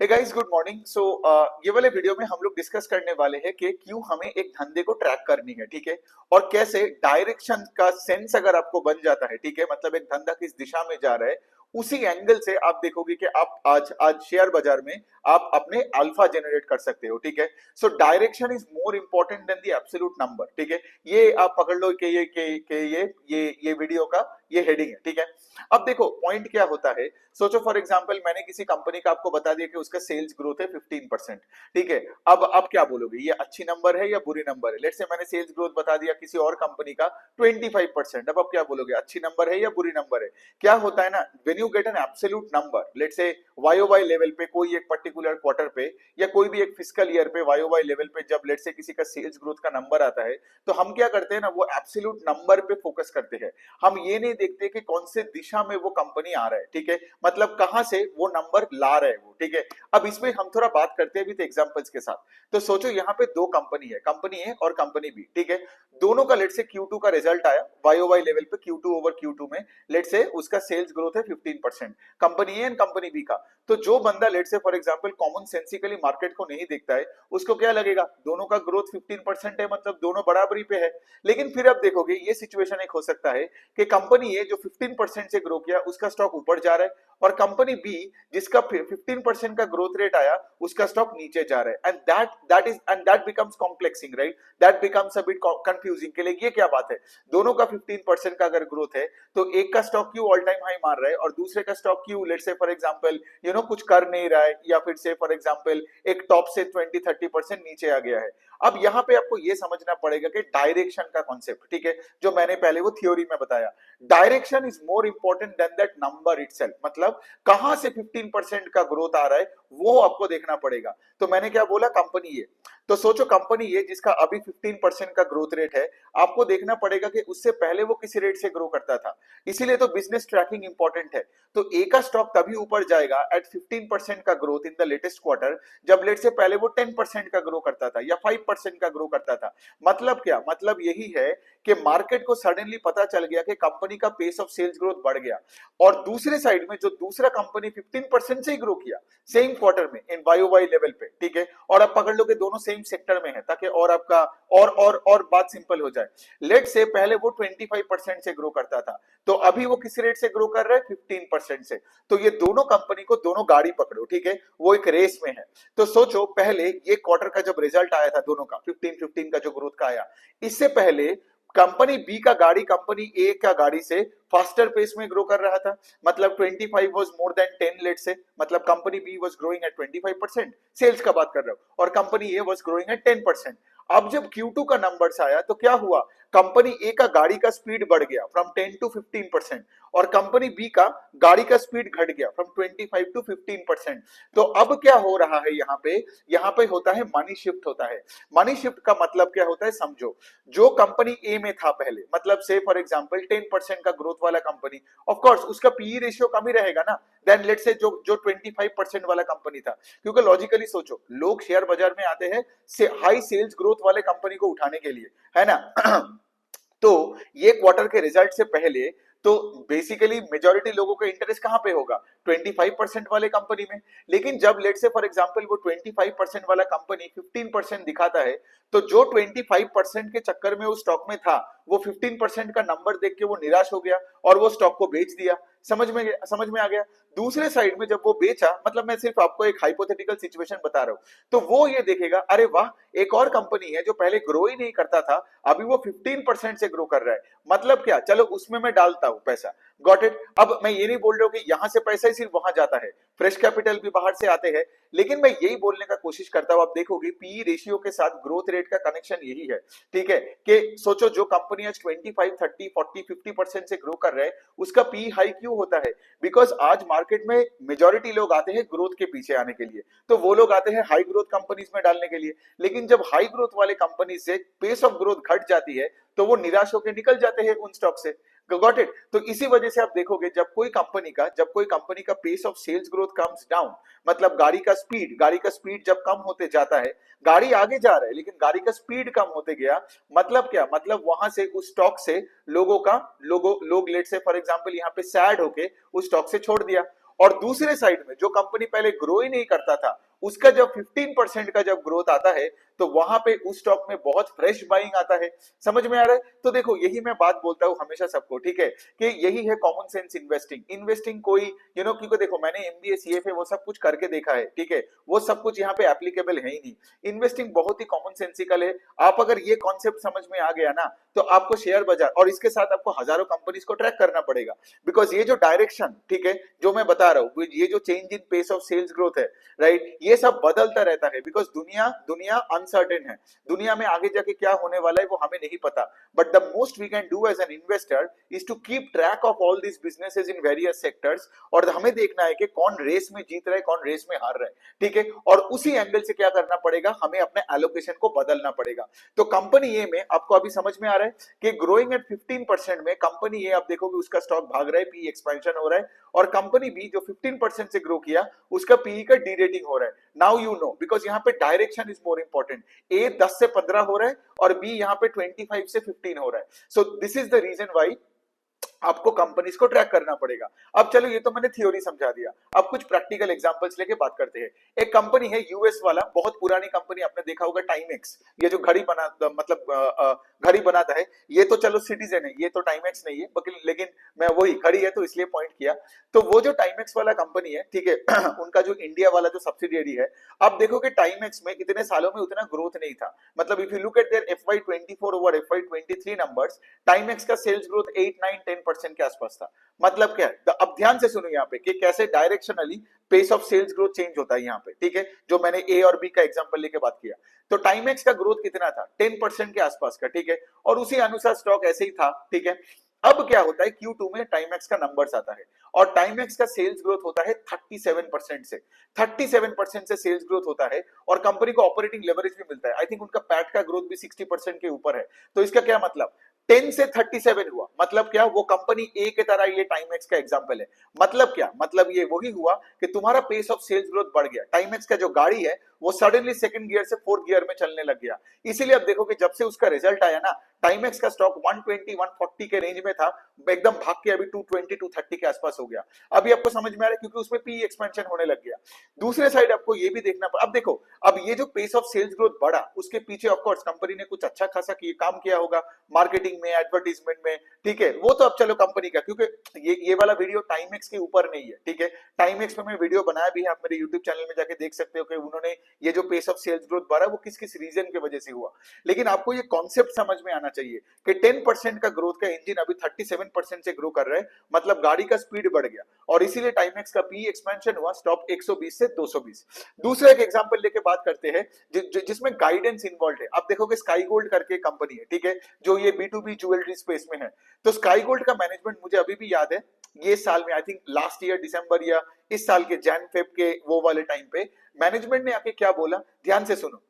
Hey guys, good morning. ये वाले video में हम लोग डिस्कस करने वाले हैं कि क्यों हमें एक धंधे को ट्रैक करनी है, ठीक है। और कैसे डायरेक्शन का सेंस अगर आपको बन जाता है, ठीक है, मतलब एक धंधा किस दिशा में जा रहा है, उसी एंगल से आप देखोगे कि आप आज आज शेयर बाजार में आप अपने अल्फा जनरेट कर सकते हो, ठीक है। So direction is more important than the absolute number, ठीक है। ये आप पकड़ लो कि ये वीडियो का ये हेडिंग है, ठीक है। अब देखो पॉइंट क्या होता है। सोचो फॉर एग्जांपल मैंने किसी कंपनी का आपको बता दिया कि उसका सेल्स ग्रोथ है 15%, ठीक है। अब क्या बोलोगे, ये अच्छी नंबर है या बुरी नंबर है? लेट्स से मैंने सेल्स ग्रोथ बता दिया किसी और कंपनी का 25%। अब क्या बोलोगे, अच्छी नंबर है या बुरी नंबर है? क्या होता है ना, when you get an absolute number, let's say Y level पे कोई एक पर्टिकुलर क्वार्टर पे या कोई भी एक फिस्कल ईयर पे वाई लेवल पे जब लेट्स से किसी का सेल्स ग्रोथ का नंबर आता है, तो हम क्या करते हैं ना, वो एब्सोल्यूट नंबर पे फोकस करते हैं। हम ये नहीं देखते कि कौन से दिशा में वो कंपनी आ रहा है, ठीक है, मतलब कहां से वो नंबर ला रहे हैं वो, ठीक है। अब इसमें हम थोड़ा बात करते हैं विद एग्जांपल्स के साथ। तो सोचो यहाँ पे दो कंपनी है, कंपनी ए और कंपनी बी, ठीक है। दोनों का लेट से Q2 का रिजल्ट आया वाई लेवल पे, Q2 ओवर Q2 में लेट से उसका सेल्स ग्रोथ है 15%, company A and company B का। तो जो बंदा let's say for example common sensically market को नहीं देखता है, उसको क्या लगेगा, दोनों का ग्रोथ 15% है, मतलब दोनों बराबरी पे है। लेकिन फिर अब देखोगे ये सिचुएशन एक हो सकता है कि कंपनी ए जो 15% से ग्रो किया उसका स्टॉक ऊपर जा रहा है, और कंपनी बी जिसका 15% का ग्रोथ रेट आया उसका स्टॉक नीचे जा रहा है। And that becomes complexing, right, that becomes a bit confusing के लिए ये क्या बात है। दोनों का 15% का अगर ग्रोथ है तो एक का स्टॉक क्यों ऑल टाइम हाई मार रहा है और दूसरे का स्टॉक क्यों लेट्स से फॉर एग्जांपल कुछ कर नहीं रहा है, या फिर से फॉर एग्जांपल एक टॉप से 20-30% नीचे आ गया है। अब यहाँ पे आपको ये समझना पड़ेगा कि डायरेक्शन का कॉन्सेप्ट, ठीक है, जो मैंने पहले वो थ्योरी में बताया, direction is more important than that number itself. मतलब कहां से 15% का ग्रोथ आ रहा है वो आपको देखना पड़ेगा। तो मैंने क्या बोला, कंपनी ये, तो सोचो कंपनी ये जिसका अभी 15% का ग्रोथ रेट है, आपको देखना पड़ेगा कि उससे पहले वो किसी रेट से ग्रो करता था। इसीलिए तो बिजनेस ट्रैकिंग इंपॉर्टेंट है। तो ए का स्टॉक तभी ऊपर जाएगा एट 15% का growth in the latest quarter, जब लेट से पहले वो 10% का ग्रो करता था या 5% का ग्रो करता था। मतलब क्या, मतलब यही है कि मार्केट को सडनली पता चल गया कि कंपनी का पेस ऑफ सेल्स ग्रोथ बढ़ गया, और दूसरे साइड में जो दूसरा कंपनी 15% से ही ग्रो किया सेम क्वार्टर में इन वाई लेवल पे, ठीक है। और अब पकड़ लो कि दोनों सेम सेक्टर में है, ताकि और आपका और बात सिंपल हो जाए। लेट से पहले वो 25% से ग्रो करता था, तो अभी वो किस रेट से ग्रो कर रहा है, 15% से। तो ये दोनों कंपनी को दोनों गाड़ी पकड़ो, ठीक है, वो एक रेस में है। तो सोचो पहले ये क्वार्टर का जब रिजल्ट आया था दोनों का 15-15 का जो ग्रोथ का आया, इससे पहले कंपनी बी का गाड़ी कंपनी ए का गाड़ी से फास्टर पेस में ग्रो कर रहा था, मतलब 25 was more than 10 let's say, मतलब company B was growing at 25%, sales का बात कर रहा हूं, और company A was growing at 10%। अब जब Q2 का नंबर्स आया तो क्या हुआ, कंपनी ए का गाड़ी का स्पीड बढ़ गया फ्रॉम 10 टू 15%, और कंपनी बी का गाड़ी का स्पीड घट गया फ्रॉम 25 टू 15%। तो अब क्या हो रहा है, यहाँ पे होता है मनी शिफ्ट होता है। मनी शिफ्ट का मतलब क्या होता है समझो, जो कंपनी ए में था पहले, मतलब से फॉर एग्जांपल 10% का ग्रोथ वाला कंपनी, ऑफ कोर्स उसका पीई रेशियो कम ही रहेगा ना देन लेट्स से जो 25% वाला कंपनी था, क्योंकि लॉजिकली सोचो लोग शेयर बाजार में आते हैं से हाई सेल्स ग्रोथ वाले कंपनी को उठाने के लिए, है ना। तो ये क्वार्टर के रिजल्ट से पहले तो बेसिकली मेजॉरिटी लोगों का इंटरेस्ट कहां पे होगा, 25% वाले कंपनी में। लेकिन जब लेट से फॉर एग्जांपल वो 25% वाला कंपनी 15% दिखाता है, तो जो 25% के चक्कर में उस स्टॉक में था, वो 15% का नंबर देख के वो निराश हो गया और वो स्टॉक को बेच दिया। समझ में आ गया। दूसरे साइड में जब वो बेचा, मतलब मैं सिर्फ आपको एक हाइपोथेटिकल सिचुएशन बता रहा हूं, तो वो ये देखेगा अरे वाह, एक और कंपनी है जो पहले ग्रो ही नहीं करता था, अभी वो 15% से ग्रो कर रहा है, मतलब क्या, चलो उसमें मैं डालता हूं पैसा। Got it. अब मैं ये नहीं बोल रहा हूं कि यहां से पैसा ही सिर्फ वहां जाता है, फ्रेश कैपिटल भी बाहर से आते हैं, लेकिन मैं यही बोलने का कोशिश करता हूं। आप देखोगे पीई रेशियो के साथ ग्रोथ रेट का कनेक्शन यही है, ठीक है, कि सोचो जो कंपनी आज 25, 30, 40, 50% से ग्रो कर रहे हैं, उसका पीई हाई क्यों होता है, बिकॉज आज मार्केट में मेजॉरिटी लोग आते हैं ग्रोथ के पीछे आने के लिए, तो वो लोग आते हैं हाई ग्रोथ कंपनीज में डालने के लिए। लेकिन जब हाई ग्रोथ वाले कंपनी से पेस ऑफ ग्रोथ घट जाती है, तो वो निराश होकर निकल जाते हैं उन स्टॉक से। Got it. तो इसी वजह से आप देखोगे जब कोई कंपनी का pace of sales growth comes down, मतलब गाड़ी का स्पीड जब कम होते जाता है, गाड़ी आगे जा रहा है लेकिन गाड़ी का स्पीड कम होते गया, मतलब क्या, मतलब वहां से उस स्टॉक से लोग लेट से फॉर एग्जांपल यहाँ पे सैड होके उस स्टॉक से छोड़ दिया। और दूसरे साइड में जो कंपनी पहले ग्रो ही नहीं करता था, उसका जब 15% का जब ग्रोथ आता है, तो वहां पे उस स्टॉक में बहुत फ्रेश बाइंग आता है। समझ में आ रहा है? तो देखो यही मैं बात बोलता हूं हमेशा सबको, ठीक है, कि यही है कॉमन सेंस इन्वेस्टिंग। इन्वेस्टिंग कोई क्योंकि देखो मैंने एमबीए सीएफए वो सब कुछ करके देखा है, ठीक है, वो सब कुछ यहाँ पे एप्लीकेबल है ही नहीं। इन्वेस्टिंग बहुत ही कॉमन सेंसिकल है। आप अगर ये कॉन्सेप्ट समझ में आ गया ना, तो आपको शेयर बाजार और इसके साथ आपको हजारों कंपनीज को ट्रैक करना पड़ेगा। बिकॉज ये जो डायरेक्शन, ठीक है, जो मैं बता रहा हूँ, ये जो change in pace of sales growth है, राइट, ये सब बदलता रहता है। बिकॉज दुनिया दुनिया अनसर्टेन है, दुनिया में आगे जाके क्या होने वाला है वो हमें नहीं पता। But the most we can do as an investor is to keep track of all this businesses in various sectors, और हमें देखना है कि कौन रेस में जीत रहा है, कौन रेस में हार रहा है, ठीक है। और उसी एंगल से क्या करना पड़ेगा, हमें अपने एलोकेशन को बदलना पड़ेगा। तो कंपनी ए में आपको अभी समझ में आ रहा है कि ग्रोइंग एट 15% में कंपनी ए आप देखोगे उसका स्टॉक भाग रहा है, पी एक्सपेंशन हो रहा है, और कंपनी बी जो 15% से ग्रो किया उसका पीई का डीरेटिंग हो रहा है। नाउ यू नो, बिकॉज यहाँ पे डायरेक्शन इज मोर इंपॉर्टेंट। ए 10 से 15 हो रहा है और बी यहाँ पे 25 से 15 हो रहा है। So this is the reason why आपको कंपनीज को ट्रैक करना पड़ेगा। अब चलो ये तो मैंने थ्योरी समझा दिया, अब कुछ प्रैक्टिकल एग्जांपल्स लेके बात करते हैं। एक कंपनी है यूएस वाला, बहुत पुरानी कंपनी, आपने देखा होगा टाइमेक्स, ये जो घड़ी बना मतलब घड़ी बनाता है, ये तो चलो सिटीजन है, ये तो टाइमेक्स नहीं है, लेकिन मैं वही घड़ी है तो इसलिए पॉइंट किया। तो वो जो टाइमेक्स वाला कंपनी है, ठीक है, उनका जो इंडिया वाला जो सब्सिडियरी है, आप देखोगे टाइमेक्स में इतने सालों में उतना ग्रोथ नहीं था। मतलब if you look at there FY24 over FY23 numbers, Timex का सेल्स ग्रोथ 8, 9, 10% के आसपास था। मतलब क्या है, अब ध्यान से सुनो यहाँ पे कि कैसे directionally pace of sales growth change होता है यहाँ पे, ठीक है, जो मैंने ए और बी का एग्जांपल लेके बात किया। तो टाइमेक्स का ग्रोथ कितना था, 10% के आसपास का, ठीक है, और उसी अनुसार स्टॉक ऐसे ही था, ठीक है। अब क्या होता है, Q2 में टाइमेक्स का नंबर्स आता है और टाइमेक्स का सेल्स ग्रोथ होता है 37% से, 37% से सेल्स ग्रोथ होता है, और कंपनी को ऑपरेटिंग लेवरेज भी मिलता है। आई थिंक उनका पैट का ग्रोथ भी 60% के ऊपर है। तो इसका क्या मतलब, 10 से 37 हुआ, मतलब क्या, वो कंपनी ए के तरह ये टाइमेक्स का एग्जांपल है। मतलब क्या, मतलब ये वही हुआ कि तुम्हारा पेस ऑफ सेल्स ग्रोथ बढ़ गया, टाइमेक्स का जो गाड़ी है वो सडनली सेकंड गियर से फोर्थ गियर में चलने लग गया। इसीलिए अब देखो कि जब से उसका रिजल्ट आया ना, टाइमेक्स का स्टॉक 120 140 के रेंज में था, एकदम भाग के अभी 220 230 के आसपास हो गया। अभी आपको समझ में आ रहा है, क्योंकि उसमें पी एक्सपेंशन होने लग गया। दूसरे साइड आपको ये भी देखना, अब देखो, अब ये जो पेस ऑफ सेल्स ग्रोथ बढ़ा, उसके पीछे ऑफ कोर्स कंपनी ने कुछ अच्छा खासा काम किया होगा मार्केटिंग में, एडवर्टीजमेंट में, ठीक है, वो तो अब चलो कंपनी का, क्योंकि ये वाला वीडियो टाइमेक्स के ऊपर नहीं है, ठीक है। टाइमेक्स में मैं वीडियो बनाया भी है, आप मेरे यूट्यूब चैनल में जाके देख सकते हो कि उन्होंने ये जो पेस ऑफ सेल्स ग्रोथ बढ़ा वो किस किस रीजन की वजह से हुआ। लेकिन आपको ये कॉन्सेप्ट समझ में आना चाहिए कि 10% का ग्रोथ का इंजन अभी 37% से ग्रो कर रहा है, मतलब गाड़ी का स्पीड बढ़ गया, और इसीलिए टाइमेक्स का पी एक्सपेंशन हुआ, स्टॉक 120 से 220। दूसरा एक एग्जांपल लेके बात करते हैं जिसमें गाइडेंस इन्वॉल्व है। आप देखोगे स्काई गोल्ड करके कंपनी है, ठीक है, जो ये B2B ज्वेलरी स्पेस में है। तो स्काई गोल्ड का मैनेजमेंट मुझे अभी भी याद है, ये साल में आई थिंक लास्ट ईयर दिसंबर या इस साल के जैन फेब के वो वाले टाइम पे मैनेजमेंट ने आके क्या बोला, ध्यान से सुनो।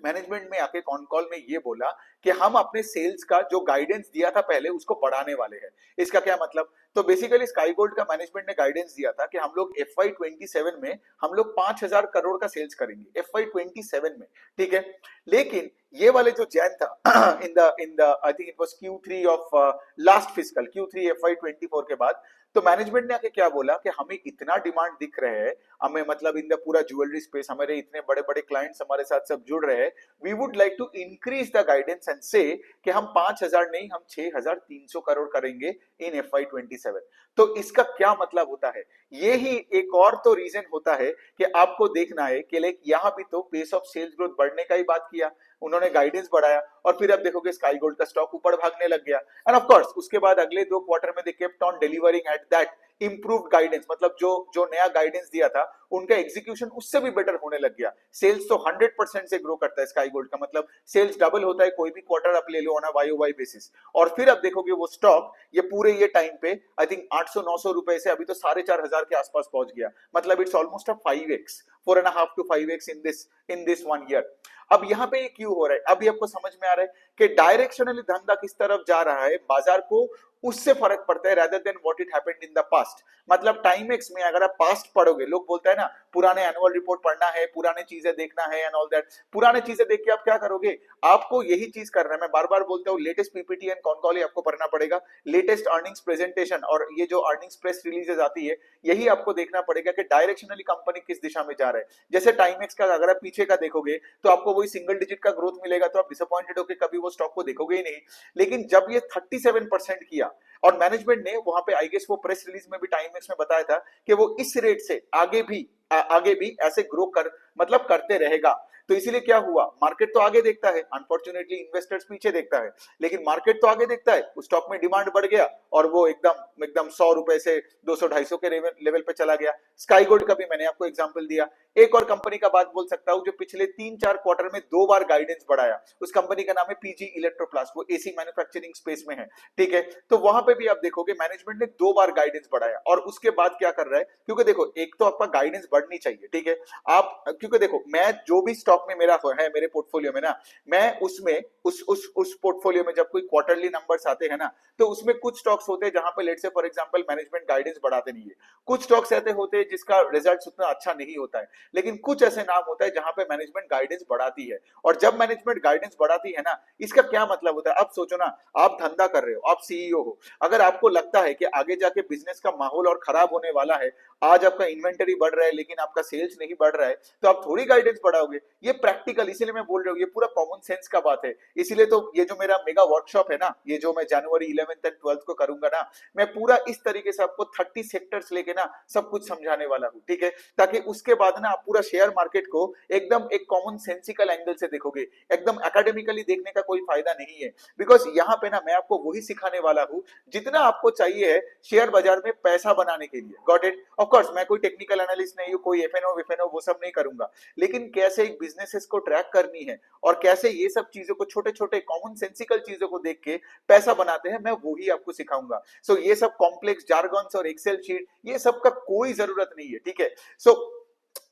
मैनेजमेंट में आके कॉन कॉल में ये बोला कि हम अपने सेल्स का जो गाइडेंस दिया था पहले उसको बढ़ाने वाले हैं। इसका क्या मतलब, तो बेसिकली स्काई गोल्ड का मैनेजमेंट ने गाइडेंस दिया था कि हम लोग FY27 में हम लोग 5,000 करोड़ का सेल्स करेंगे FY27 में, ठीक है। लेकिन ये वाले जो जैन था in the I think it was Q3 of last fiscal, Q3 FY24 के बाद, तो मैनेजमेंट ने आके क्या बोला कि हमें इतना डिमांड दिख रहे हैं, हमें मतलब इन द पूरा ज्वेलरी स्पेस हमारे इतने बड़े बड़े क्लाइंट्स हमारे साथ सब जुड़ रहे हैं, we would like to increase the guidance and say कि हम 5,000 नहीं, हम 6,300 करोड़ करेंगे इन FY27। तो इसका क्या मतलब होता है, ये ही एक और तो रीजन होता है कि आपको देखना है कि लाइक यहाँ भी तो पेस ऑफ सेल्स ग्रोथ बढ़ने का ही बात किया, उन्होंने गाइडेंस बढ़ाया, और फिर अब देखोगे स्काई गोल्ड का स्टॉक ऊपर भागने लग गया। एंड ऑफ कोर्स उसके बाद अगले 2 क्वार्टर में they kept on delivering at that improved guidance, मतलब जो नया गाइडेंस दिया था उनका एग्जीक्यूशन उससे भी बेटर होने लग गया। सेल्स तो 100% से ग्रो करता है स्काई गोल्ड का, मतलब सेल्स डबल होता है कोई भी क्वार्टर आप ले लो ऑन अ YOY बेसिस। और फिर अब देखोगे वो स्टॉक ये पूरे ये टाइम पे आई थिंक 800-900 रुपए से अभी तो 4,500 के आसपास पहुंच गया, मतलब it's almost a 5x, 4.5 to 5x in this 1 year। अब यहाँ पे ये क्यों हो रहा है, अभी आपको समझ में आ रहा है कि डायरेक्शनली धंधा किस तरफ जा रहा है, बाजार को उससे फर्क पड़ता है rather than what it happened in the past। मतलब टाइम एक्स में अगर आप पास्ट पढ़ोगे, लोग बोलते हैं ना पुराने एनुअल रिपोर्ट पढ़ना है, पुराने चीजें देखना है एंड ऑल दैट, पुराने चीजें देख के आप क्या करोगे, आपको यही चीज करना है। मैं बार बार बोलता हूँ latest PPT and con call आपको पढ़ना पड़ेगा, लेटेस्ट अर्निंग्स प्रेजेंटेशन और ये जो अर्निंग्स प्रेस रिलीजेस आती है यही आपको देखना पड़ेगा कि डायरेक्शनली कंपनी किस दिशा में जा रहा है। जैसे टाइम एक्स का अगर आप पीछे का देखोगे तो आपको वही सिंगल डिजिट का ग्रोथ मिलेगा, तो आप डिसअपॉइंटेड होकर कभी वो स्टॉक को देखोगे ही नहीं। लेकिन जब ये 37% किया और मैनेजमेंट ने वहां पे आई गेस वो प्रेस रिलीज में भी टाइम एक्स में बताया था कि वो इस रेट से आगे भी ऐसे ग्रो कर मतलब करते रहेगा। तो इसीलिए क्या हुआ, मार्केट तो आगे देखता है, अनफॉर्चुनेटली इन्वेस्टर्स पीछे देखता है, लेकिन मार्केट तो आगे देखता है, उस स्टॉक में डिमांड बढ़ गया और वो एकदम एकदम 100 रुपए से 200-250 के लेवल पे चला गया। स्काई गोल्ड का भी मैंने आपको एग्जांपल दिया। एक और कंपनी का बात बोल सकता हूं जो पिछले 3-4 क्वार्टर में 2 बार गाइडेंस बढ़ाया, उस कंपनी का नाम है पीजी इलेक्ट्रोप्लास्ट, वो एसी मैन्युफैक्चरिंग स्पेस में है, ठीक है। तो वहां पे भी आप देखोगे मैनेजमेंट ने 2 बार गाइडेंस बढ़ाया और उसके बाद क्या कर रहा है, क्योंकि देखो एक तो आपका गाइडेंस बढ़नी चाहिए, ठीक है। आप क्योंकि देखो मैं जो भी स्टॉक में मेरा है मेरे पोर्टफोलियो में ना, मैं उसमें उस पोर्टफोलियो में जब कोई क्वार्टरली नंबर्स आते हैं ना, तो उसमें कुछ स्टॉक्स होते हैं जहां पे let's say for example management guidance बढ़ाते नहीं है, कुछ स्टॉक्स ऐसे होते हैं जिसका रिजल्ट उतना अच्छा नहीं होता है, लेकिन कुछ ऐसे नाम होता है जहां पे मैनेजमेंट गाइडेंस बढ़ाती है। और जब मैनेजमेंट गाइडेंस बढ़ाती है ना, इसका क्या मतलब होता है, अब सोचो ना, आप धंधा कर रहे हो, आप सीईओ हो, अगर आपको लगता है कि आगे जाके बिजनेस का माहौल और खराब होने वाला है, आज आपका इन्वेंटरी बढ़ रहा है लेकिन आपका सेल्स नहीं बढ़ रहा है, तो आप थोड़ी गाइडेंस बढ़ाओगे। ये प्रैक्टिकल, इसीलिए मैं बोल रहा हूँ, ये पूरा कॉमन सेंस का बात है। इसीलिए तो ये जो मेरा मेगा वर्कशॉप है ना, ये जो मैं जनवरी 11th एंड 12th को करूंगा ना, मैं पूरा इस तरीके से आपको 30 सेक्टर्स लेके ना सब कुछ समझाने वाला हूँ, ठीक है, ताकि उसके बाद ना आप पूरा शेयर मार्केट को एकदम एक कॉमन सेंसिकल एंगल से देखोगे, एकदम एकेडमिकली देखने का कोई फायदा नहीं है। बिकॉज यहाँ पे ना मैं आपको वही सिखाने वाला हूँ जितना आपको चाहिए है शेयर बाजार में पैसा बनाने के लिए। Got it? ऑफ कोर्स मैं कोई टेक्निकल एनालिस्ट नहीं हूँ, कोई एफएनओ वो सब नहीं करूंगा, लेकिन कैसे एक बिजनेसेस को ट्रैक करनी है और कैसे ये सब चीजों को, छोटे छोटे कॉमन सेंसिकल चीजों को देख के पैसा बनाते हैं, मैं वही आपको सिखाऊंगा। सो ये सब कॉम्प्लेक्स जार्गन्स और एक्सेल शीट ये सब का कोई जरूरत नहीं है, ठीक है। सो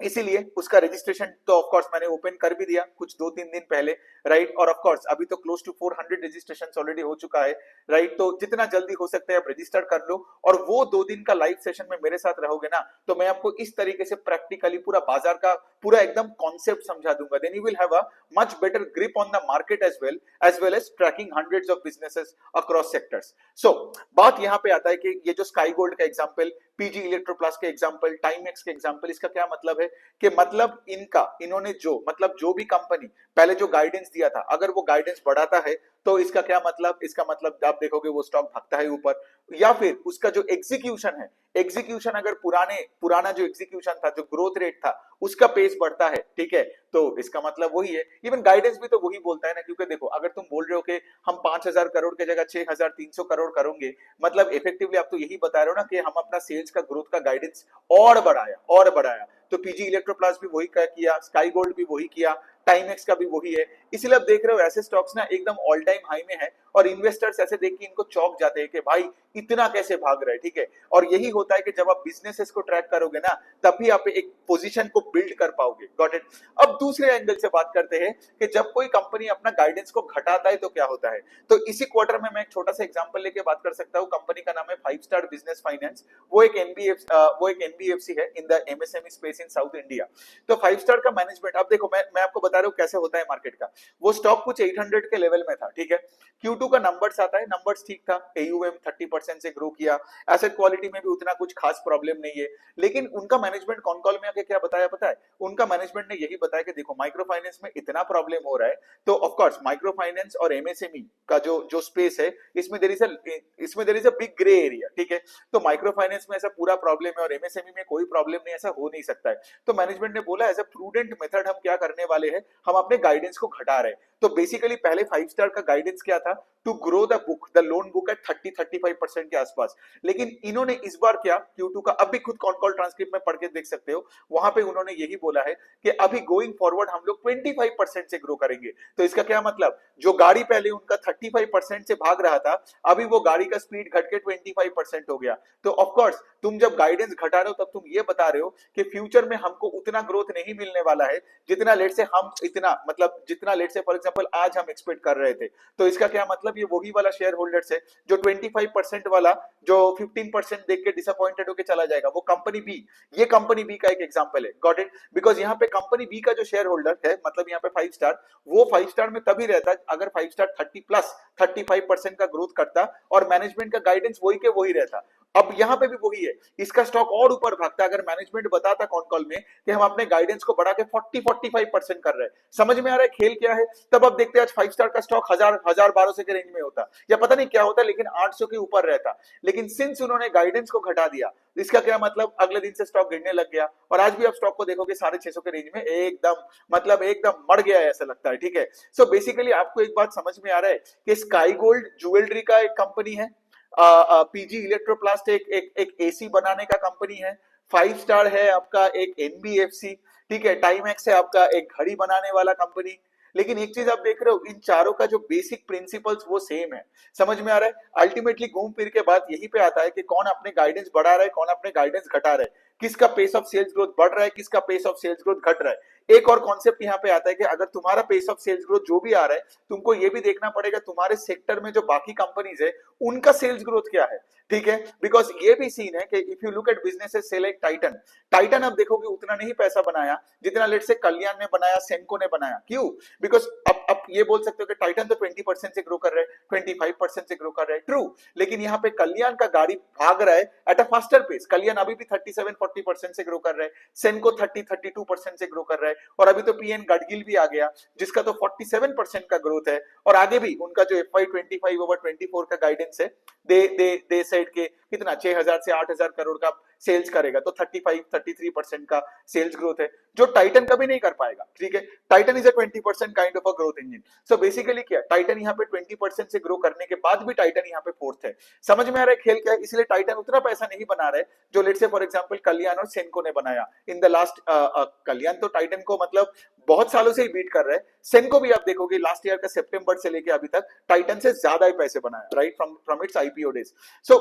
इसीलिए उसका रजिस्ट्रेशन तो ऑफ कोर्स मैंने ओपन कर भी दिया कुछ 2-3 दिन पहले, राइट। और ऑफ कोर्स अभी तो क्लोज टू 400 रजिस्ट्रेशन ऑलरेडी हो चुका है, राइट। तो जितना जल्दी हो सकता है आप रजिस्टर कर लो और वो 2 दिन का लाइव सेशन में मेरे साथ रहोगे ना, तो मैं आपको इस तरीके से प्रैक्टिकली पूरा बाजार का पूरा एकदम कॉन्सेप्ट समझा दूंगा। Then you will have a much better grip on the market as well as tracking hundreds of businesses across sectors. So बात यहाँ पे आता है कि ये जो स्काई गोल्ड का एग्जाम्पल, पीजी इलेक्ट्रोप्लास्ट के एग्जाम्पल, टाइम एक्स के एग्जाम्पल, इसका क्या मतलब है कि मतलब इन्होंने जो भी कंपनी पहले जो गाइडेंस दिया था, अगर वो गाइडेंस बढ़ाता है तो इसका क्या मतलब, इसका मतलब आप देखोगे वो स्टॉक भागता है ऊपर, या फिर उसका जो एग्जीक्यूशन है, एग्जीक्यूशन अगर पुराना जो एग्जीक्यूशन था, जो ग्रोथ रेट था, उसका पेस बढ़ता है, ठीक है, तो इसका मतलब वही है। इवन गाइडेंस भी तो वही बोलता है ना, क्योंकि देखो अगर तुम बोल रहे हो कि हम 5,000 करोड़ की जगह 6,300 करोड़ करोगे, मतलब इफेक्टिवली आप तो यही बता रहे हो ना कि हम अपना सेल्स का ग्रोथ का गाइडेंस और बढ़ाया। तो पीजी इलेक्ट्रोप्लास्ट भी वही किया, स्काई गोल्ड भी वही किया, टाइम एक्स का भी वही है। इसलिए आप देख रहे हो ऐसे स्टॉक्स ना एकदम ऑल टाइम हाई में है और इन्वेस्टर्स ऐसे देख के इनको चौंक जाते हैं कि भाई इतना कैसे भाग रहा है, ठीक है। और यही होता है कि जब आप बिजनेसेस को ट्रैक करोगे ना, तभी आप एक पोजीशन को बिल्ड कर पाओगे। Got it? अब दूसरे एंगल से बात करते हैं कि जब कोई कंपनी अपना गाइडेंस को घटाता है तो क्या होता है। तो इसी क्वार्टर में मैं एक छोटा सा एग्जांपल लेके बात कर सकता हूँ। कंपनी का नाम है 5 स्टार बिजनेस फाइनेंस। वो एक एनबीएफसी है in the MSME space in south India. तो 5 स्टार का मैनेजमेंट, अब देखो मैं आपको बता रहा हूँ कैसे होता है मार्केट का। वो स्टॉक कुछ 800 के लेवल में था, ठीक है। Q2 का नंबर्स आता है, नंबर्स ठीक था, AUM 30% से ग्रो किया, एसेट क्वालिटी में भी उतना कुछ खास प्रॉब्लम नहीं है। लेकिन उनका मैनेजमेंट कॉन कॉल में आके क्या बताया पता है? उनका मैनेजमेंट ने यही बताया कि देखो माइक्रो फाइनेंस में इतना प्रॉब्लम हो रहा है, तो ऑफ कोर्स माइक्रो फाइनेंस और एमएसएमई का जो स्पेस है, इसमें there is a big grey area, ठीक है। तो माइक्रो फाइनेंस में ऐसा पूरा प्रॉब्लम है और एमएसएमई में कोई प्रॉब्लम नहीं, ऐसा हो नहीं सकता है। तो मैनेजमेंट ने बोला एज अ प्रूडेंट मेथड हम क्या करने वाले हैं, हम अपने गाइडेंस को घटा रहे हैं। तो बेसिकली पहले 5 स्टार का गाइडेंस क्या था? To grow the loan book at 30-35% 20% के आसपास। लेकिन इन्होंने इस बार क्या Q2 का, अब भी खुद कॉन कॉल ट्रांसक्रिप्ट में पढ़ के देख सकते हो, वहां पे उन्होंने यही बोला है कि अभी गोइंग फॉरवर्ड हम लोग 25% से ग्रो करेंगे। तो इसका क्या मतलब, जो गाड़ी पहले उनका 35% से भाग रहा था, अभी वो गाड़ी का स्पीड घट के 25% हो गया। तो ऑफकोर्स तुम जब गाइडेंस घटा रहे हो तब तुम ये बता रहे हो कि फ्यूचर में हमको उतना ग्रोथ नहीं मिलने वाला है जितना लेट से हम इतना मतलब जितना लेट से फॉर एग्जांपल आज हम एक्सपेक्ट कर रहे थे। तो इसका क्या मतलब, ये वही वाला शेयर होल्डर्स है जो 25% वाला जो 15% देख के डिसअपॉइंटेड होकर चला जाएगा, वो कंपनी बी, ये कंपनी बी का एक एग्जांपल है। Got it? बिकॉज यहाँ पे कंपनी बी का जो शेयर होल्डर है, मतलब यहाँ पे 5 स्टार, वो 5 स्टार में तभी रहता अगर 5 स्टार 30+35% का ग्रोथ करता और मैनेजमेंट का गाइडेंस वही के वही रहता। अब यहाँ पे भी वही है, इसका स्टॉक और ऊपर भागता अगर मैनेजमेंट बताता कॉन कॉल में कि हम अपने गाइडेंस को बढ़ा के 40-45% कर रहे हैं। समझ में आ रहा है खेल क्या है? तब अब देखते हैं आज 5 स्टार का स्टॉक 1000-1200 के रेंज में होता या पता नहीं क्या होता, लेकिन 800 के ऊपर रहता। लेकिन सिंस उन्होंने गाइडेंस को घटा दिया, इसका क्या मतलब, अगले दिन से स्टॉक गिरने लग गया और आज भी आप स्टॉक को देखोगे 650 के रेंज में एकदम मतलब एकदम मर गया है ऐसा लगता है। ठीक है, सो बेसिकली आपको एक बात समझ में आ रहा है कि स्काई गोल्ड ज्वेलरी का एक कंपनी है, पीजी इलेक्ट्रोप्लास्ट एक एसी बनाने का कंपनी है, 5 स्टार है आपका एक एनबीएफसी, ठीक है, टाइमैक्स है आपका एक घड़ी बनाने वाला कंपनी। लेकिन एक चीज आप देख रहे हो, इन चारों का जो बेसिक प्रिंसिपल्स वो सेम है। समझ में आ रहा है? अल्टीमेटली घूम फिर के बात यही पे आता है कि कौन अपने गाइडेंस बढ़ा रहा है, कौन अपने गाइडेंस घटा रहा है, किसका पेस ऑफ सेल्स ग्रोथ बढ़ रहा है, किसका पेस ऑफ सेल्स ग्रोथ घट रहा है। एक और कॉन्सेप्ट यहाँ पे आता है कि अगर तुम्हारा पेस ऑफ सेल्स ग्रोथ जो भी आ रहा है, तुमको ये भी देखना पड़ेगा तुम्हारे सेक्टर में जो बाकी कंपनीज है उनका सेल्स ग्रोथ क्या है। ठीक है, बिकॉज ये भी सीन है कि if you look at businesses से लाइक टाइटन, टाइटन अब देखोगे उतना नहीं पैसा बनाया जितना लेट से कल्याण ने बनाया, सेनको ने बनाया। क्यों? बिकॉज अब ये बोल सकते हो कि टाइटन तो 20% से ग्रो कर रहा है, 25% से ग्रो कर रहा है, ट्रू, लेकिन यहाँ पे कल्याण का गाड़ी भाग रहा है एट अ फास्टर पेस। कल्याण अभी भी 37-40% से ग्रो कर रहा है, सेनको 30-32% से ग्रो कर रहा है, और अभी तो पीएन गडगिल भी आ गया जिसका तो 47% का ग्रोथ है, और आगे भी उनका जो FY25 ओवर 24 का गाइडेंस है, दे सेड के कितना 6000 से 8000 करोड़ का सेल्स करेगा, तो 35-33% का सेल्स ग्रोथ है जो टाइटन कभी नहीं कर पाएगा। ठीक है, Titan is a 20% kind of a growth engine. So basically क्या, टाइटन यहाँ पे 20% से ग्रो करने के बाद भी टाइटन यहाँ पे फोर्थ है। समझ में आ रहा है खेल क्या है? इसलिए टाइटन उतना पैसा नहीं बना रहा है जो लेट्स से फॉर एग्जांपल कल्याण और सेनको ने बनाया इन द लास्ट। कल्याण तो टाइटन को मतलब बहुत सालों से ही बीट कर रहा है, सेनको भी आप देखोगे लास्ट ईयर का सितंबर से लेके अभी तक टाइटन से ज्यादा ही पैसे बनाया, right, from its IPO days. So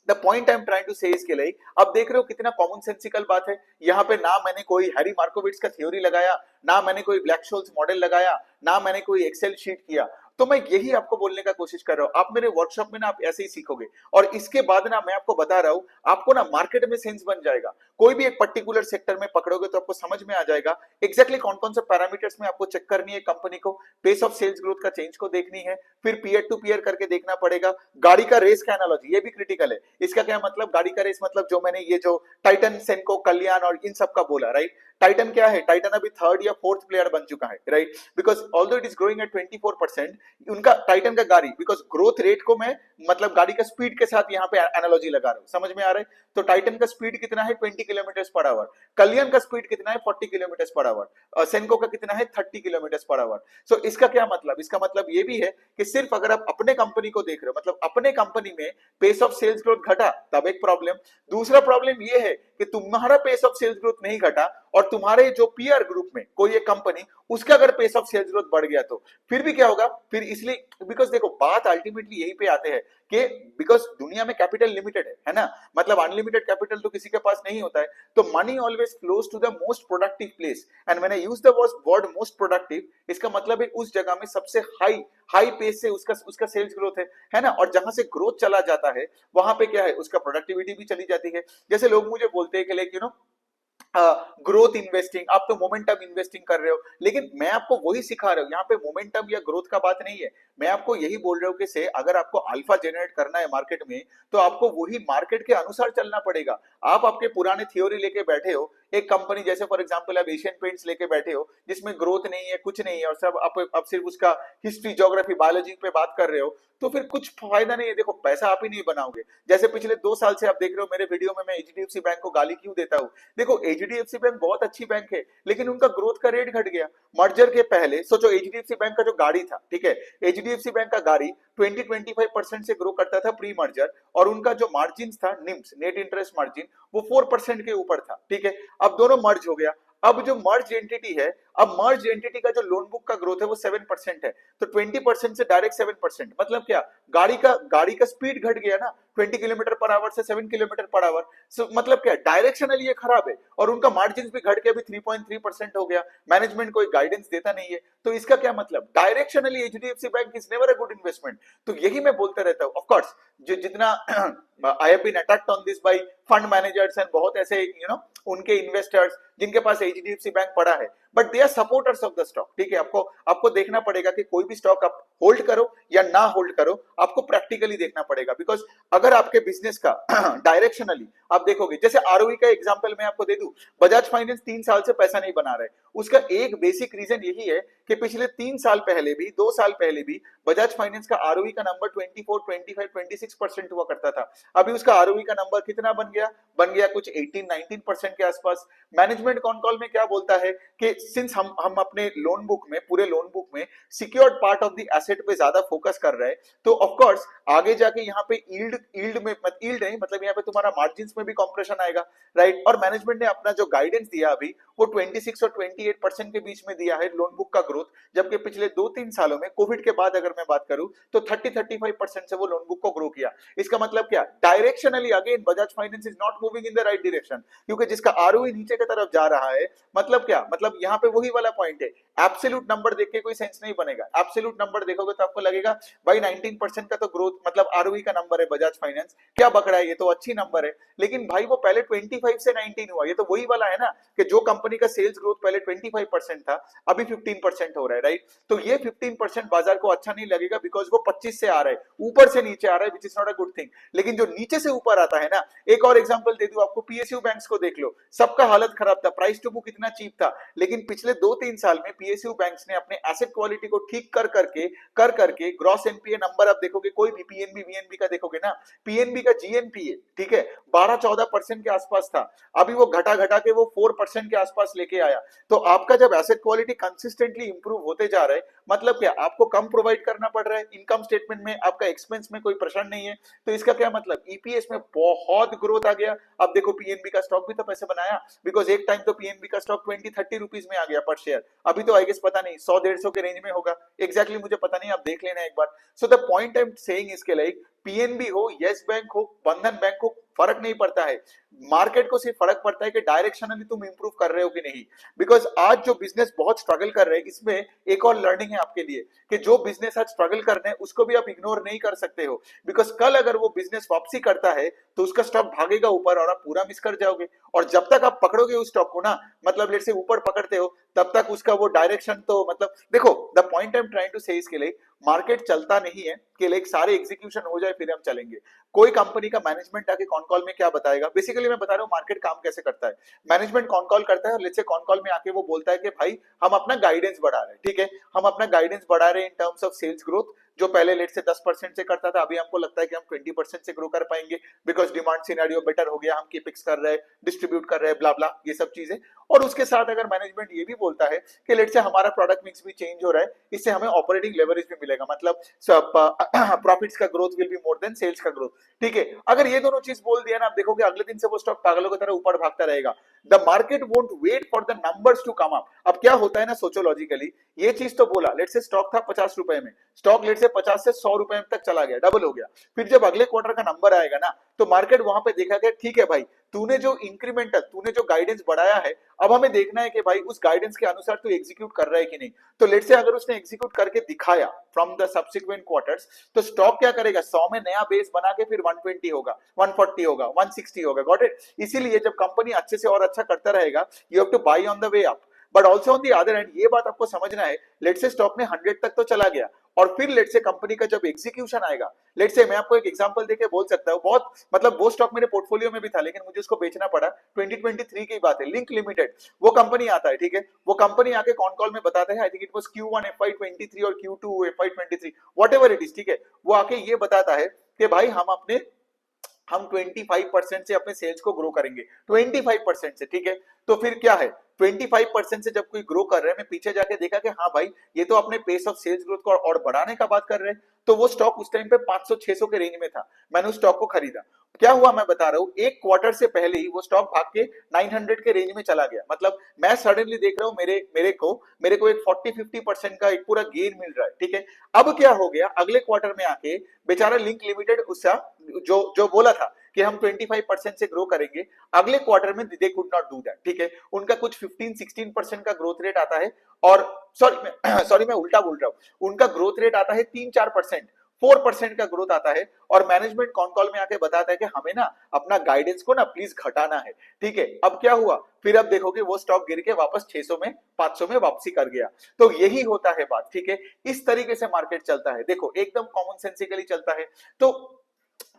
the point I am trying to say इसके लिए, अब देख रहे हो कितना कॉमन सेंसिकल बात है। यहाँ पे ना मैंने कोई हैरी मार्कोविट्स का थ्योरी लगाया, ना मैंने कोई ब्लैक शोल्स मॉडल लगाया, ना मैंने कोई एक्सेल शीट किया, तो मैं यही आपको बोलने का कोशिश कर रहा हूं। आप मेरे वर्कशॉप में ना आप ऐसे ही सीखोगे, और इसके बाद ना मैं आपको बता रहा हूं, आपको ना मार्केट में सेंस बन जाएगा। कोई भी एक पर्टिकुलर सेक्टर में पकड़ोगे तो आपको समझ में आ जाएगा एग्जैक्टली कौन कौन से पैरामीटर्स में आपको चेक करनी है कंपनी को, पेस ऑफ सेल्स ग्रोथ का चेंज को देखनी है, फिर पीयर टू पीयर करके देखना पड़ेगा। गाड़ी का रेस का एनालॉजी ये भी क्रिटिकल है। इसका क्या मतलब, गाड़ी का रेस मतलब जो मैंने ये जो टाइटन, सेनको, कल्याण और इन सब का बोला, राइट। टाइटन क्या है, टाइटन अभी थर्ड या फोर्थ प्लेयर बन चुका है, right, because although it is growing at 24%, उनका टाइटन का गाड़ी, बिकॉज ग्रोथ रेट को मैं मतलब गाड़ी का स्पीड के साथ यहाँ पे एनालॉजी लगा रहा हूँ, समझ में आ रहा है। तो टाइटन का स्पीड कितना है 20 किलोमीटर पर आवर, कल्याण का स्पीड कितना है 40 किलोमीटर पर आवर, सेनको का कितना है 30 किलोमीटर पर आवर। सो इसका क्या मतलब, इसका मतलब ये भी है कि सिर्फ अगर आप अपने कंपनी को देख रहे हो, मतलब अपने कंपनी में पेस ऑफ सेल्स ग्रोथ घटा तब एक प्रॉब्लम। दूसरा प्रॉब्लम ये है कि तुम्हारा पेस ऑफ सेल्स ग्रोथ नहीं घटा और तुम्हारे जो पीआर ग्रुप में कोई एक कंपनी, उसका अगर पेस ऑफ सेल्स ग्रोथ बढ़ गया तो फिर भी क्या होगा, फिर इसलिए बिकॉज देखो बात अल्टीमेटली यही पे आते हैं कि बिकॉज दुनिया में कैपिटल लिमिटेड है ना, मतलब अनलिमिटेड कैपिटल तो किसी के पास नहीं होता है, तो money always flows to the most productive place. And when I use the word most productive, इसका मतलब है उस जगह में सबसे हाई पेस से उसका सेल्स ग्रोथ है ना, और जहां से ग्रोथ चला जाता है वहां पे क्या है, उसका प्रोडक्टिविटी भी चली जाती है। जैसे लोग मुझे बोलते हैं कि like you know growth investing, आप तो मोमेंटम इन्वेस्टिंग कर रहे हो, लेकिन मैं आपको वही सिखा रहा हूं, यहाँ पे मोमेंटम या ग्रोथ का बात नहीं है। मैं आपको यही बोल रहा हूँ कि से अगर आपको अल्फा जनरेट करना है मार्केट में, तो आपको वही मार्केट के अनुसार चलना पड़ेगा। आप आपके पुराने थ्योरी लेके बैठे हो, एक कंपनी जैसे फॉर एग्जांपल आप एशियन पेंट्स लेके बैठे हो जिसमें ग्रोथ नहीं है, कुछ नहीं है, और सब आप सिर्फ उसका हिस्ट्री, ज्योग्राफी, बायोलॉजी पे बात कर रहे हो, तो फिर कुछ फायदा नहीं है। देखो पैसा आप ही नहीं बनाओगे। जैसे पिछले 2 साल से आप देख रहे हो मेरे वीडियो में मैं एचडीएफसी बैंक को गाली क्यों देता हूँ। देखो एचडीएफसी बैंक बहुत अच्छी बैंक है, लेकिन उनका ग्रोथ का रेट घट गया। मर्जर के पहले सोचो, एचडीएफसी बैंक का जो गाड़ी था, ठीक है, एचडीएफसी बैंक का गाड़ी 20-25% से ग्रो करता था प्री मर्जर, और उनका जो मार्जिन था निम्स, नेट इंटरेस्ट मार्जिन, वो 4% के ऊपर था, ठीक है। अब दोनों मर्ज हो गया। अब जो मर्ज एंटिटी है, अब मर्ज एंटिटी का जो लोन बुक का ग्रोथ है वो 7% है, तो 20% से डायरेक्ट 7%, मतलब क्या, गाड़ी का स्पीड घट गया ना, 20 किलोमीटर पर आवर से 7 किलोमीटर पर आवर। सो मतलब क्या, डायरेक्शनली ये खराब है, और उनका मार्जिन भी घट के अभी 3.3% हो गया। मैनेजमेंट कोई गाइडेंस देता नहीं है, तो इसका क्या मतलब, directionally HDFC bank is never a good investment. तो यही मैं बोलता रहता हूँ। ऑफ कोर्स जो जितना I have been attacked on this by fund managers and बहुत ऐसे उनके इन्वेस्टर्स जिनके पास एचडीएफसी बैंक पड़ा है, but they are supporters of the stock, ठीक है। आपको देखना पड़ेगा कि कोई भी स्टॉक आप होल्ड करो या ना होल्ड करो, आपको प्रैक्टिकली देखना पड़ेगा। बिकॉज अगर आपके बिजनेस का डायरेक्शनली आप देखोगे, जैसे आरओई का एग्जांपल मैं आपको दे दूं, बजाज फाइनेंस 3 साल से पैसा नहीं बना रहे, उसका एक बेसिक रीजन यही है कि पिछले 3 साल पहले भी, 2 साल पहले भी बजाज फाइनेंस का आरओई का नंबर 24, 25, 26% हुआ करता था। अभी उसका आरओई का नंबर कितना बन गया कुछ 18-19% के आसपास। मैनेजमेंट कॉन कॉल में क्या बोलता है कि सिंस हम अपने लोन बुक में, पूरे लोन बुक में secured part of the asset पे ज्यादा फोकस कर रहे हैं, तो ऑफ कोर्स आगे जाके यहाँ पे यील्ड नहीं, मतलब यहाँ पे तुम्हारा मार्जिन्स में भी कॉम्प्रेशन आएगा, राइट। और मैनेजमेंट ने अपना जो गाइडेंस दिया अभी वो 26 और 28% के बीच में दिया है लोन बुक का ग्रोथ, जबकि पिछले 2-3 सालों में कोविड के बाद अगर मैं बात करूं तो 30-35% से वो लोन बुक को ग्रो किया। इसका मतलब क्या, directionally again Bajaj finance is not moving in the right direction, क्योंकि जिसका आरओई नीचे की तरफ जा रहा है, मतलब क्या, मतलब यहाँ पे वही वाला पॉइंट है, एब्सोल्यूट नंबर देख के कोई सेंस नहीं बनेगा। एब्सोल्यूट नंबर देखोगे तो आपको लगेगा भाई 19% का तो ग्रोथ, मतलब आरओई का नंबर है बजाज फाइनेंस, क्या बकरा है, ये तो अच्छी नंबर है। लेकिन भाई वो पहले 25 से 19 हुआ, ये तो वही वाला है ना कि जो कंपनी का सेल्स ग्रोथ पहले 25% था, अभी 15% हो रहा है, राइट। तो ये 15% बाजार को अच्छा नहीं लगेगा, बिकॉज वो 25 से आ रहा है, ऊपर से नीचे आ रहा है, which is not a good thing. लेकिन जो नीचे से ऊपर आता है ना, एक और एग्जांपल दे दूं आपको, पीएसयू बैंक्स को देख लो, सबका हालत खराब था, प्राइस टू बुक इतना चीप था, लेकिन पिछले 2-3 साल में पीएसयू बैंक्स ने अपने एसेट क्वालिटी को ठीक कर करके ग्रॉस एनपीए नंबर आप देखोगे, कोई भी पीएनबी वीएनबी का देखोगे ना, पीएनबी का जीएनपीए, ठीक है, 12-14% के आसपास था, अभी वो घटा के वो 4% के आसपास लेके आया। तो आपका जब एसेट क्वालिटी कंसिस्टेंटली इंप्रूव होते जा रहा है, मतलब क्या, आपको कम प्रोवाइड करना पड़ रहा है, इनकम स्टेटमेंट में आपका एक्सपेंस में कोई प्रेशर नहीं है, तो इसका क्या मतलब, ईपीएस में बहुत ग्रोथ आ गया। अब देखो पीएनबी का स्टॉक भी तो पैसे बनाया, बिकॉज एक टाइम तो पीएनबी का स्टॉक 20-30 रुपीज में आ गया पर शेयर, अभी तो आई गेस पता नहीं 100-150 के रेंज में होगा, एग्जैक्टली मुझे पता नहीं, आप देख लेना एक बार। So the point I am saying इसके लाइक, पीएनबी हो, यस बैंक हो, बंधन बैंक हो, फर्क नहीं पड़ता है, मार्केट को सिर्फ फर्क पड़ता है कि डायरेक्शनली तुम इंप्रूव कर रहे हो कि नहीं। बिकॉज आज जो बिजनेस बहुत स्ट्रगल कर रहे हैं, इसमें एक और लर्निंग है आपके लिए कि जो बिजनेस आज स्ट्रगल कर रहे हैं उसको भी आप इग्नोर नहीं कर सकते हो, बिकॉज कल अगर वो बिजनेस वापसी करता है तो उसका स्टॉक भागेगा ऊपर और आप पूरा मिस कर जाओगे। और जब तक आप पकड़ोगे उस स्टॉक को ना, मतलब लेट से ऊपर पकड़ते हो, तब तक उसका वो डायरेक्शन, तो मतलब देखो the point I am trying to say इसके लिए, मार्केट चलता नहीं है कि लाइक सारे एग्जीक्यूशन हो जाए फिर हम चलेंगे। कोई कंपनी का मैनेजमेंट आके कॉन कॉल में क्या बताएगा, बेसिकली मैं बता रहा हूँ मार्केट काम कैसे करता है। मैनेजमेंट कॉन कॉल करता है और लेट्स से कॉन कॉल में आके वो बोलता है कि भाई हम अपना गाइडेंस बढ़ा रहे हैं, ठीक है, हम अपना गाइडेंस बढ़ा रहे हैं in terms of sales growth, जो पहले लेट से 10% से करता था, अभी हमको लगता है कि हम 20% से ग्रो कर पाएंगे, बिकॉज डिमांड सिनेरियो बेटर हो गया, हम कीपिक्स कर रहे हैं, डिस्ट्रीब्यूट कर रहे हैं, ब्ला ब्ला ये सब चीजें। और उसके साथ अगर मैनेजमेंट ये भी बोलता है कि लेट से हमारा प्रोडक्ट मिक्स भी चेंज हो रहा है, इससे हमें ऑपरेटिंग लेवरेज भी मिलेगा, मतलब प्रॉफिट्स का growth will be more than sales का ग्रोथ, ठीक है। अगर ये दोनों चीज बोल दिया ना, आप देखोगे अगले दिन से वो स्टॉक पागलों की तरह ऊपर भागता रहेगा। The market won't wait for the numbers to come up. अब क्या होता है ना, सोचोलॉजिकली ये चीज तो बोला, लेट से स्टॉक था 50 रुपए में, स्टॉक लेट से 50 से 100 रुपए तक चला गया, डबल हो गया। फिर जब अगले क्वार्टर का नंबर आएगा ना, तो मार्केट वहां पे देखा गया, ठीक है भाई, तूने जो इंक्रीमेंटल, तूने जो गाइडेंस बढ़ाया है, अब हमें देखना है कि भाई उस गाइडेंस के अनुसार तू एग्जीक्यूट कर रहा है कि नहीं। तो लेट से अगर उसने एग्जीक्यूट करके दिखाया फ्रॉम द सब्सिक्वेंट क्वार्टर्स, तो स्टॉक क्या करेगा, 100 में नया बेस बना के फिर 120 होगा, 140 होगा, 160 होगा, गॉट इट। इसीलिए जब कंपनी अच्छे से और अच्छा करता रहेगा, you have two by on the way up. But also on the other and, ये बात आपको समझना है, लेट से स्टॉक ने 100 तक तो चला गया और फिर लेट से कंपनी का जब एग्जीक्यूशन आएगा, लेट से मैं आपको एक एग्जांपल देके बोल सकता हूँ, बहुत मतलब वो स्टॉक मेरे पोर्टफोलियो में भी था लेकिन मुझे उसको बेचना पड़ा, 2023 की बात है, लिंक लिमिटेड, वो कंपनी आता है, ठीक है, वो कंपनी आके कॉन कॉल में बताता है, I think it was Q1 FY23 और Q2 FY23 whatever it is, ठीक है, वो आके ये बताता है कि भाई हम 25% से अपने सेल्स को ग्रो करेंगे, 25% से, ठीक है, तो फिर क्या है, 25% से जब कोई ग्रो कर रहे हैं, मैं पीछे जाके देखा कि हाँ भाई ये तो अपने पेस ऑफ सेल्स ग्रोथ को और बढ़ाने का बात कर रहे हैं, तो वो स्टॉक उस टाइम पे 500-600 के रेंज में था, मैंने उस स्टॉक को खरीदा। क्या हुआ मैं बता रहा हूँ, एक क्वार्टर से पहले ही वो स्टॉक भाग के 900 के रेंज में चला गया, मतलब मैं सडनली देख रहा हूँ मेरे को एक 40-50% का एक पूरा गेन मिल रहा है, ठीक है। अब क्या हो गया, अगले क्वार्टर में आके बेचारा लिंक लिमिटेड उसका जो जो बोला था कि हम 25% से ग्रो करेंगे, अगले क्वार्टर में they could not do that, ठीक है, उनका कुछ 15-16% का ग्रोथ रेट आता है, और सॉरी मैं उल्टा बोल रहा हूं, उनका ग्रोथ रेट आता है 3-4%, 4% का ग्रोथ आता है, और मैनेजमेंट कॉन कॉल में आके बताता है कि हमें ना अपना गाइडेंस को ना प्लीज घटाना है, ठीक है। अब क्या हुआ, फिर अब देखोगे वो स्टॉक गिर के वापस 600 में 500 में वापसी कर गया, तो यही होता है बात, ठीक है, इस तरीके से मार्केट चलता है, देखो एकदम कॉमन सेंसिकली चलता है। तो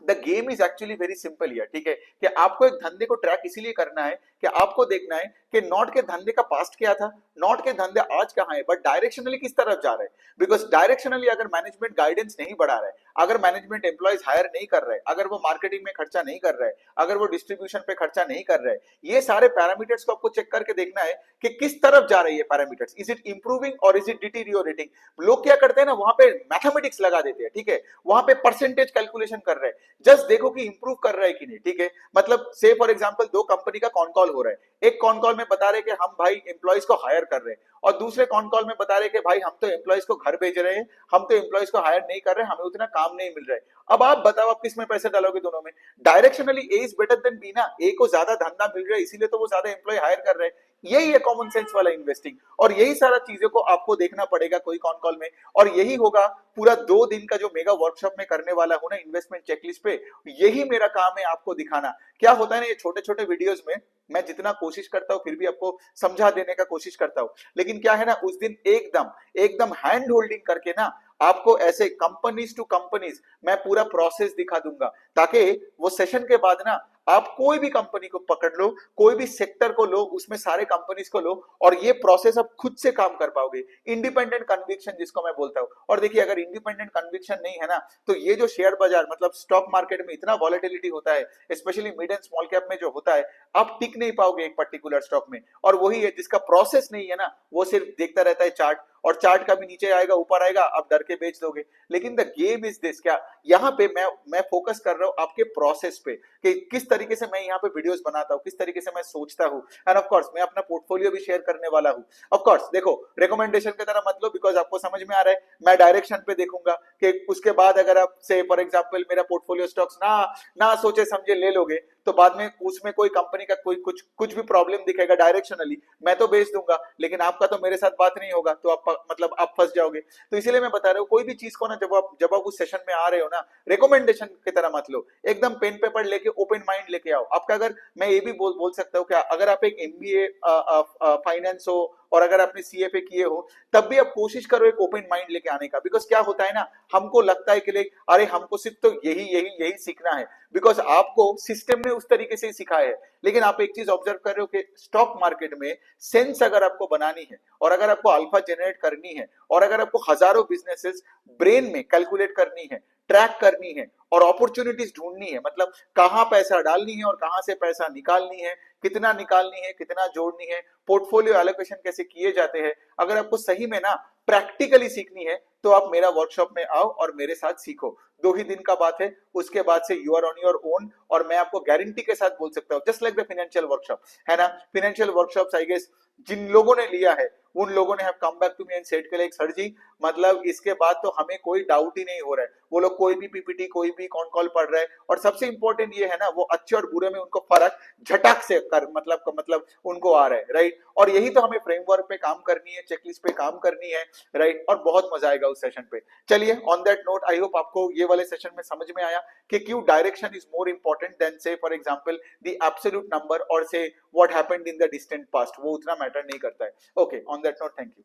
the game is actually very simple here, ठीक है, कि आपको एक धंधे को ट्रैक इसीलिए करना है कि आपको देखना है कि नॉट के धंधे का पास्ट क्या था, नॉट के धंधे आज कहां है, बट डायरेक्शनली किस तरफ जा रहे हैं, बिकॉज डायरेक्शनली अगर मैनेजमेंट गाइडेंस नहीं बढ़ा रहा है, अगर मैनेजमेंट एम्प्लॉयज हायर नहीं कर रहे, अगर वो मार्केटिंग में खर्चा नहीं कर रहे, अगर वो डिस्ट्रीब्यूशन पे खर्चा नहीं कर रहे, ये सारे पैरामीटर्स को आपको चेक करके देखना है कि किस तरफ जा रही है पैरामीटर्स, इज इट इंप्रूविंग और इज इट डिटीरियोरेटिंग। लोग क्या करते हैं ना, वहां पे मैथमेटिक्स लगा देते हैं, ठीक है, वहां पे परसेंटेज कैलकुलेशन कर रहे हैं, जस्ट देखो कि इंप्रूव कर रहा है कि नहीं, ठीक है। मतलब से फॉर एग्जांपल दो कंपनी का कॉन कॉल हो रहा है, एक कॉन कॉल में बता रहे कि हम भाई एम्प्लॉयज को हायर कर रहे हैं, और दूसरे कॉन कॉल में बता रहे कि भाई हम तो एम्प्लॉयज को घर भेज रहे हैं, हम तो एम्प्लॉयज को हायर नहीं कर रहे, हमें उतना काम नहीं मिल रहा है। अब आप बताओ आप किस में पैसे डालोगे दोनों में, directionally A is better than B ना, ए को ज्यादा धंधा मिल रहा है इसीलिए तो वो ज्यादा एम्प्लॉय हायर कर रहे हैं, यही है कॉमन सेंस वाला इन्वेस्टिंग, और यही सारा चीजों को आपको देखना पड़ेगा कोई कॉन कॉल में, और यही होगा पूरा 2 दिन का जो मेगा वर्कशॉप में करने वाला हूं ना इन्वेस्टमेंट चेकलिस्ट पे, यही मेरा काम है आपको दिखाना। क्या होता है ना, ये छोटे छोटे वीडियोस में मैं जितना कोशिश करता हूं फिर भी आपको समझा देने का कोशिश करता हूं, लेकिन क्या है ना, उस दिन एकदम एकदम हैंड होल्डिंग करके ना आपको ऐसे कंपनीज टू कंपनीज मैं पूरा प्रोसेस दिखा दूंगा, ताकि वो सेशन के बाद ना आप कोई भी कंपनी को पकड़ लो, कोई भी सेक्टर को लो, उसमें सारे कंपनीज को लो, और ये प्रोसेस आप खुद से काम कर पाओगे, इंडिपेंडेंट कन्विक्शन जिसको मैं बोलता हूं। और देखिए अगर इंडिपेंडेंट कन्विक्शन नहीं है ना, तो ये जो शेयर बाजार मतलब स्टॉक मार्केट में इतना वॉलेटिलिटी होता है, specially mid and small cap में जो होता है, आप टिक नहीं पाओगे एक पर्टिकुलर स्टॉक में। और वही है जिसका प्रोसेस नहीं है ना, वो सिर्फ देखता रहता है चार्ट, और चार्ट का भी नीचे आएगा ऊपर आएगा, आप डर के बेच दोगे। लेकिन द गेम इज दिस, क्या यहाँ पे मैं फोकस कर रहा हूँ आपके प्रोसेस पे, कि किस तरीके से मैं यहाँ पे वीडियोस बनाता हूँ, किस तरीके से मैं सोचता हूँ, एंड ऑफ कोर्स मैं अपना पोर्टफोलियो भी शेयर करने वाला हूँ। ऑफ कोर्स देखो रिकमेंडेशन की तरह मत लो, बिकॉज आपको समझ में आ रहा है, मैं डायरेक्शन पे देखूंगा कि उसके बाद अगर आप से फॉर एग्जांपल मेरा पोर्टफोलियो स्टॉक्स ना ना सोचे समझे ले लोगे, तो बाद में उसमें कोई कंपनी का कोई कुछ भी प्रॉब्लम दिखेगा डायरेक्शनली, मैं तो बेच दूंगा, लेकिन आपका तो मेरे साथ बात नहीं होगा, तो आप मतलब आप फंस जाओगे। तो इसीलिए मैं बता रहा हूँ कोई भी चीज को ना जब आप उस सेशन में आ रहे हो ना, रिकमेंडेशन की तरह मत लो, एकदम पेन पेपर लेके ओपन माइंड लेके आओ। आपका अगर मैं ये भी बोल सकता हूँ क्या, अगर आप एक एमबीए फाइनेंस हो और अगर आपने सीएफए किए हो, तब भी आप कोशिश करो एक ओपन माइंड लेके आने का, बिकॉज क्या होता है ना, हमको लगता है कि अरे हमको सिर्फ तो यही यही यही सीखना है, बिकॉज आपको सिस्टम ने उस तरीके से सिखाया है। लेकिन आप एक चीज ऑब्जर्व कर रहे हो कि स्टॉक मार्केट में सेंस अगर आपको बनानी है, और अगर आपको अल्फा जनरेट करनी है, और अगर आपको हजारों बिजनेसेस ब्रेन में कैलकुलेट करनी है, ट्रैक करनी है, और अपॉर्चुनिटीज ढूंढनी है, मतलब कहां पैसा डालनी है और कहां से पैसा निकालनी है, कितना निकालनी है, कितना जोड़नी है, पोर्टफोलियो एलोकेशन कैसे किए जाते हैं, अगर आपको सही में ना प्रैक्टिकली सीखनी है, तो आप मेरा वर्कशॉप में आओ और मेरे साथ सीखो। 2 ही दिन का बात है, उसके बाद से you are on your own, और मैं आपको गारंटी के साथ बोल सकता हूँ, just like the financial workshop है ना, फाइनेंशियल वर्कशॉप आई गेस जिन लोगों ने लिया है उन लोगों ने have come back to me and said के लाइक सर जी, मतलब इसके बाद तो हमें कोई डाउट ही नहीं हो रहा है, वो लोग कोई भी पीपीटी कोई भी कॉन कॉल पढ़ रहे हैं, और सबसे इंपॉर्टेंट ये है ना, वो अच्छे और बुरे में उनको फर्क झटक से कर मतलब उनको आ रहा है, राइट। और यही तो हमें फ्रेमवर्क पे काम करनी है, चेकलिस्ट पे काम करनी है, राइट, और बहुत मजा आएगा उस सेशन पे। चलिए on that note I hope आपको ये वाले सेशन में समझ में आया कि क्यों direction is more important than say for example the absolute number, और say what happened in the distant past, वो उतना मैटर नहीं करता है। Okay, on that note thank you.